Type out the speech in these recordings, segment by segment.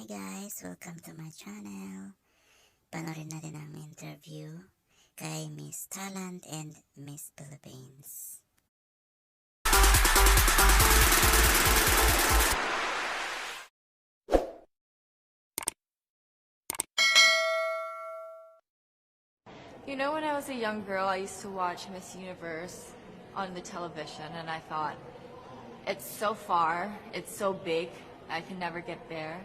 Hi guys! Welcome to my channel. Panorin natin ang interview kay Miss Thailand and Miss Philippines. You know, when I was a young girl, I used to watch Miss Universe on the television, and I thought, it's so far, it's so big, I can never get there.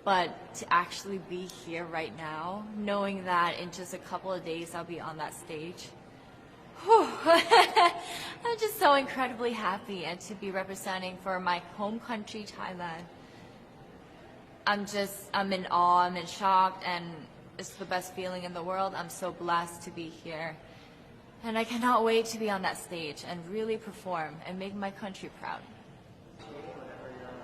But to actually be here right now, knowing that in just a couple of days I'll be on that stage, whew, I'm just so incredibly happy, and to be representing for my home country, Thailand. I'm in awe, I'm in shock, and it's the best feeling in the world. I'm so blessed to be here. And I cannot wait to be on that stage and really perform and make my country proud.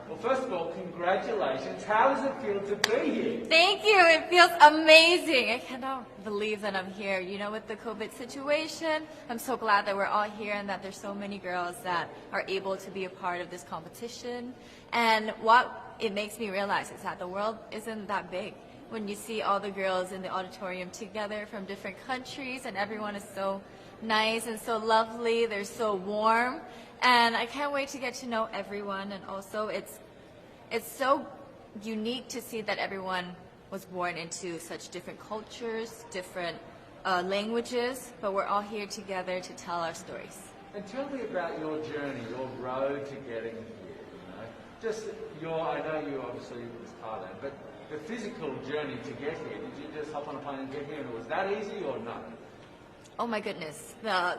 Well, first of all, congratulations. How does it feel to be here? Thank you. It feels amazing. I cannot believe that I'm here. You know, with the COVID situation, I'm so glad that we're all here and that there's so many girls that are able to be a part of this competition. And what it makes me realize is that the world isn't that big. When you see all the girls in the auditorium together from different countries, and everyone is so nice and so lovely, they're so warm, and I can't wait to get to know everyone. And also it's so unique to see that everyone was born into such different cultures, different languages, but we're all here together to tell our stories. And tell me about your journey, your road to getting here. Just I know you obviously was Thailand, but the physical journey to get here, did you just hop on a plane and get here, and was that easy or no? Oh my goodness. Well,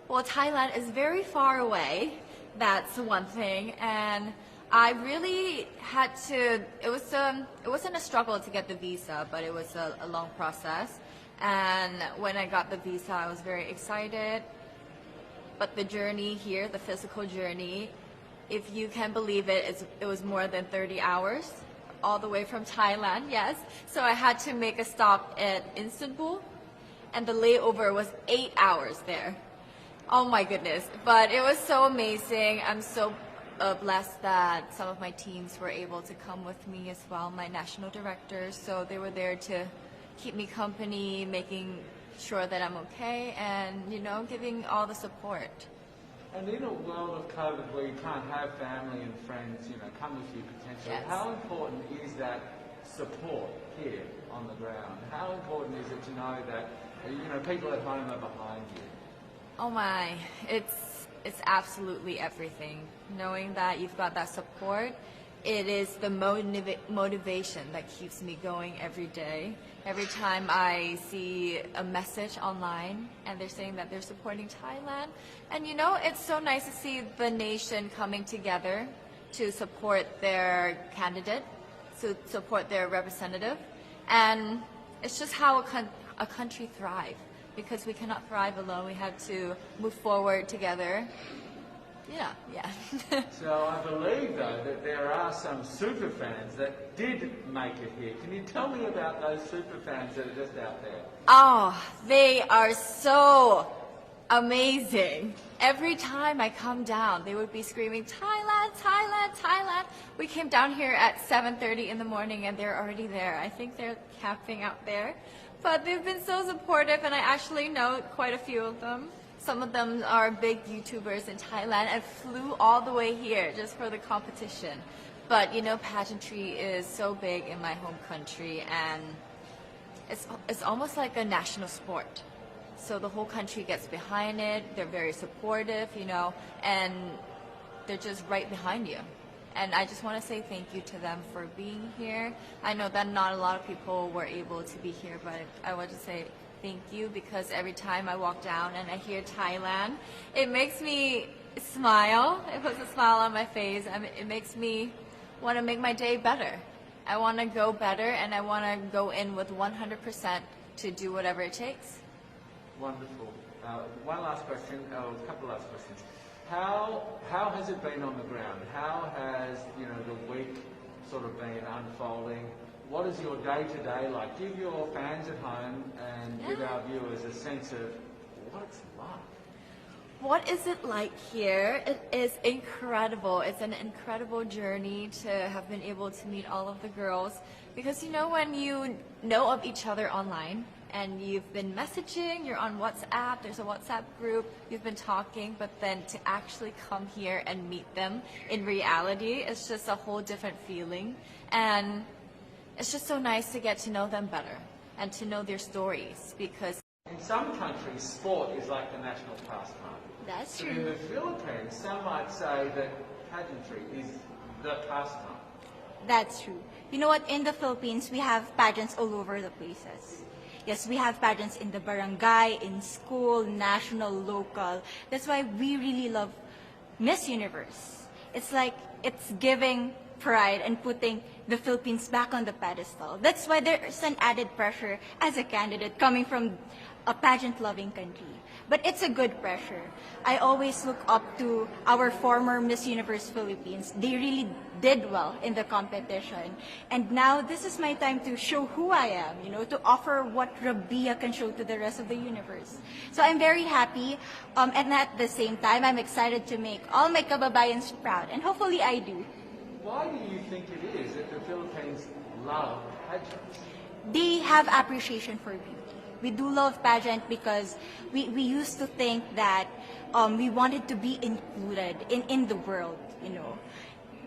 Thailand is very far away. That's one thing. And I really had to, it wasn't a struggle to get the visa, but it was a long process. And when I got the visa, I was very excited. But the journey here, the physical journey, if you can believe it, it was more than 30 hours. All the way from Thailand, yes. So I had to make a stop at Istanbul, and the layover was 8 hours there. Oh my goodness. But it was so amazing. I'm so blessed that some of my teams were able to come with me as well, my national directors. So they were there to keep me company, making sure that I'm okay, and, you know, giving all the support. And in a world of COVID where you can't have family and friends, come with you potentially, Yes. How important is that support here on the ground? How important is it to know that, people at home are behind you? Oh my, it's absolutely everything. Knowing that you've got that support, it is the motivation that keeps me going every day. Every time I see a message online and they're saying that they're supporting Thailand, and it's so nice to see the nation coming together to support their candidate, to support their representative, and it's just how a country thrives. Because we cannot thrive alone, we have to move forward together. Yeah. So I believe, though, that there are some super fans that did make it here. Can you tell me about those super fans that are just out there? Oh, they are so amazing. Every time I come down, they would be screaming, Thailand, Thailand, Thailand. We came down here at 7:30 in the morning and they're already there. I think they're camping out there. But they've been so supportive, and I actually know quite a few of them. Some of them are big YouTubers in Thailand and flew all the way here just for the competition. But pageantry is so big in my home country, and it's almost like a national sport. So the whole country gets behind it. They're very supportive, and they're just right behind you. And I just want to say thank you to them for being here. I know that not a lot of people were able to be here, but I want to say thank you, because every time I walk down and I hear Thailand, it makes me smile. It puts a smile on my face. It makes me want to make my day better. I want to go better, and I want to go in with 100% to do whatever it takes. Wonderful. One last question, a couple last questions. How has it been on the ground? How has the week sort of been unfolding? What is your day-to-day like? Give your fans at home and give our viewers a sense of what it's like. What is it like here? It is incredible. It's an incredible journey to have been able to meet all of the girls because you know when you know of each other online and you've been messaging, you're on WhatsApp, there's a WhatsApp group, you've been talking, but then to actually come here and meet them in reality, it's just a whole different feeling. And it's just so nice to get to know them better and to know their stories because In some countries, sport is like the national pastime. that's But in the Philippines, some might say that pageantry is the pastime. That's true. You know what? In the Philippines, we have pageants all over the places. Yes, we have pageants in the barangay, in school, national, local. That's why we really love Miss Universe. It's like it's giving pride and putting the Philippines back on the pedestal. That's why there's an added pressure as a candidate coming from a pageant-loving country. But it's a good pressure. I always look up to our former Miss Universe Philippines. They really did well in the competition. And now this is my time to show who I am, to offer what Rabia can show to the rest of the universe. So I'm very happy. And at the same time, I'm excited to make all my kababayans proud. And hopefully I do. Why do you think it is that the Philippines love pageants? They have appreciation for beauty. We do love pageant because we used to think that we wanted to be included in the world,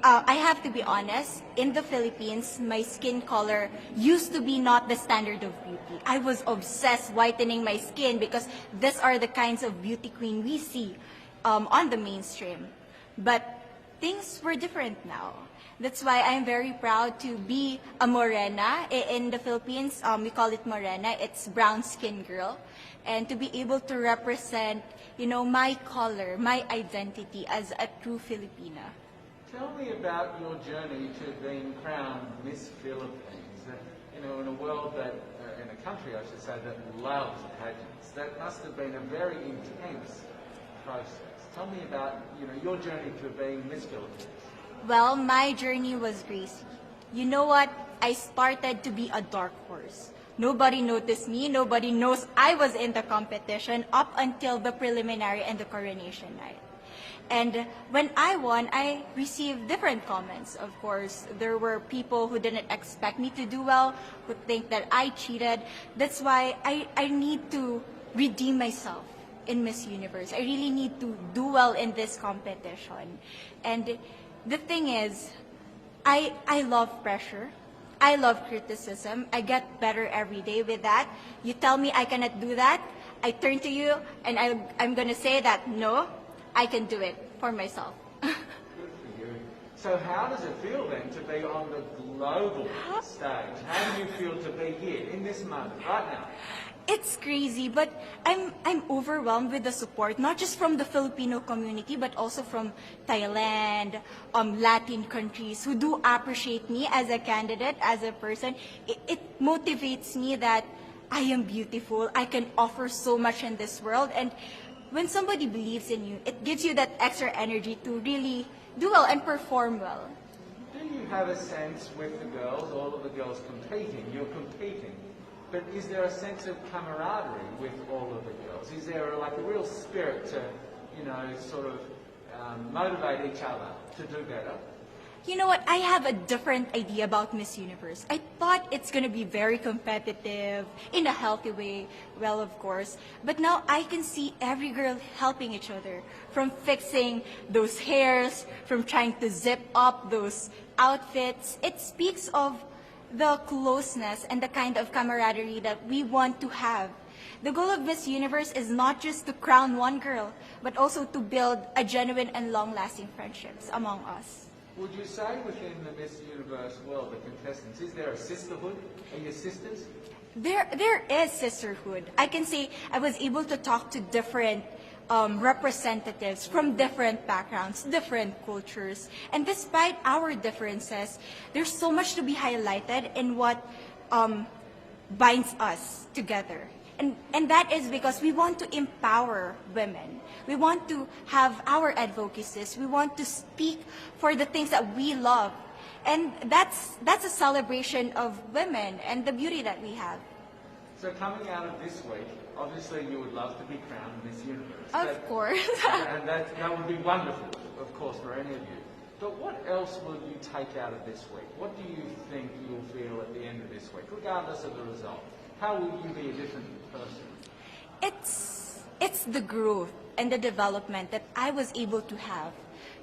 I have to be honest, in the Philippines, my skin color used to be not the standard of beauty. I was obsessed whitening my skin because these are the kinds of beauty queen we see on the mainstream. But things were different now. That's why I'm very proud to be a morena. In the Philippines, we call it morena. It's brown skin girl. And to be able to represent, my color, my identity as a true Filipina. Tell me about your journey to being crowned Miss Philippines. In a world that, in a country, I should say, that loves pageants. That must have been a very intense process. Tell me about, your journey to being Miss Philippines. Well, my journey was crazy. You know what? I started to be a dark horse. Nobody noticed me. Nobody knows I was in the competition up until the preliminary and the coronation night. And when I won, I received different comments. Of course, there were people who didn't expect me to do well, who think that I cheated. That's why I need to redeem myself in Miss Universe. I really need to do well in this competition. And the thing is, I love pressure. I love criticism. I get better every day with that. You tell me I cannot do that, I turn to you and I'm going to say that, no, I can do it for myself. Good for you. So how does it feel then to be on the global stage? How do you feel to be here in this moment, right now? It's crazy, but I'm overwhelmed with the support, not just from the Filipino community, but also from Thailand, Latin countries who do appreciate me as a candidate, as a person. It motivates me that I am beautiful, I can offer so much in this world, and when somebody believes in you, it gives you that extra energy to really do well and perform well. Do you have a sense with the girls, all of the girls competing, you're competing, but is there a sense of camaraderie with all of the girls? Is there like a real spirit to, sort of motivate each other to do better? You know what? I have a different idea about Miss Universe. I thought it's going to be very competitive, in a healthy way, well, of course. But now I can see every girl helping each other, from fixing those hairs, from trying to zip up those outfits. It speaks of the closeness and the kind of camaraderie that we want to have. The goal of Miss Universe is not just to crown one girl, but also to build a genuine and long-lasting friendships among us. Would you say within the Miss Universe world, the contestants, is there a sisterhood? Are you sisters? There is sisterhood. I can say I was able to talk to different representatives from different backgrounds, different cultures. And despite our differences, there's so much to be highlighted in what binds us together. And that is because we want to empower women. We want to have our advocacies. We want to speak for the things that we love. And that's a celebration of women and the beauty that we have. So coming out of this week, obviously you would love to be crowned Miss Universe. Of course. And that would be wonderful, of course, for any of you. But what else will you take out of this week? What do you think you'll feel at the end of this week, regardless of the result? How will you be a different person? It's the growth and the development that I was able to have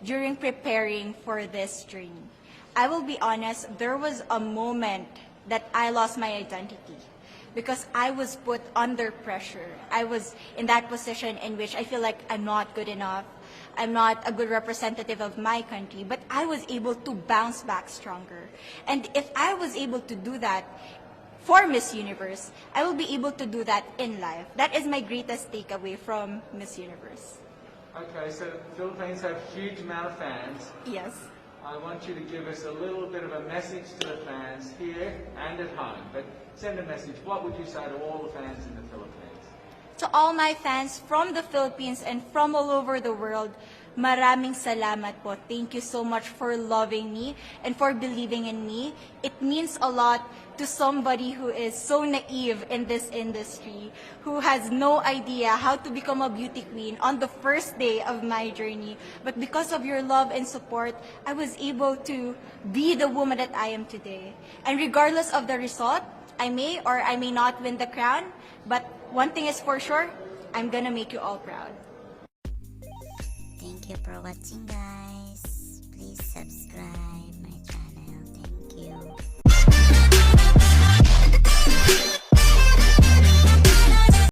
during preparing for this journey. I will be honest, there was a moment that I lost my identity because I was put under pressure. I was in that position in which I feel like I'm not good enough. I'm not a good representative of my country, but I was able to bounce back stronger. And if I was able to do that for Miss Universe, I will be able to do that in life. That is my greatest takeaway from Miss Universe. Okay, so the Philippines have a huge amount of fans. Yes. I want you to give us a little bit of a message to the fans here and at home. But send a message. What would you say to all the fans in the Philippines? To all my fans from the Philippines and from all over the world, maraming salamat po. Thank you so much for loving me and for believing in me. It means a lot to somebody who is so naive in this industry, who has no idea how to become a beauty queen on the first day of my journey. But because of your love and support, I was able to be the woman that I am today. And regardless of the result, I may or I may not win the crown, but one thing is for sure, I'm gonna make you all proud. Thank you for watching, guys.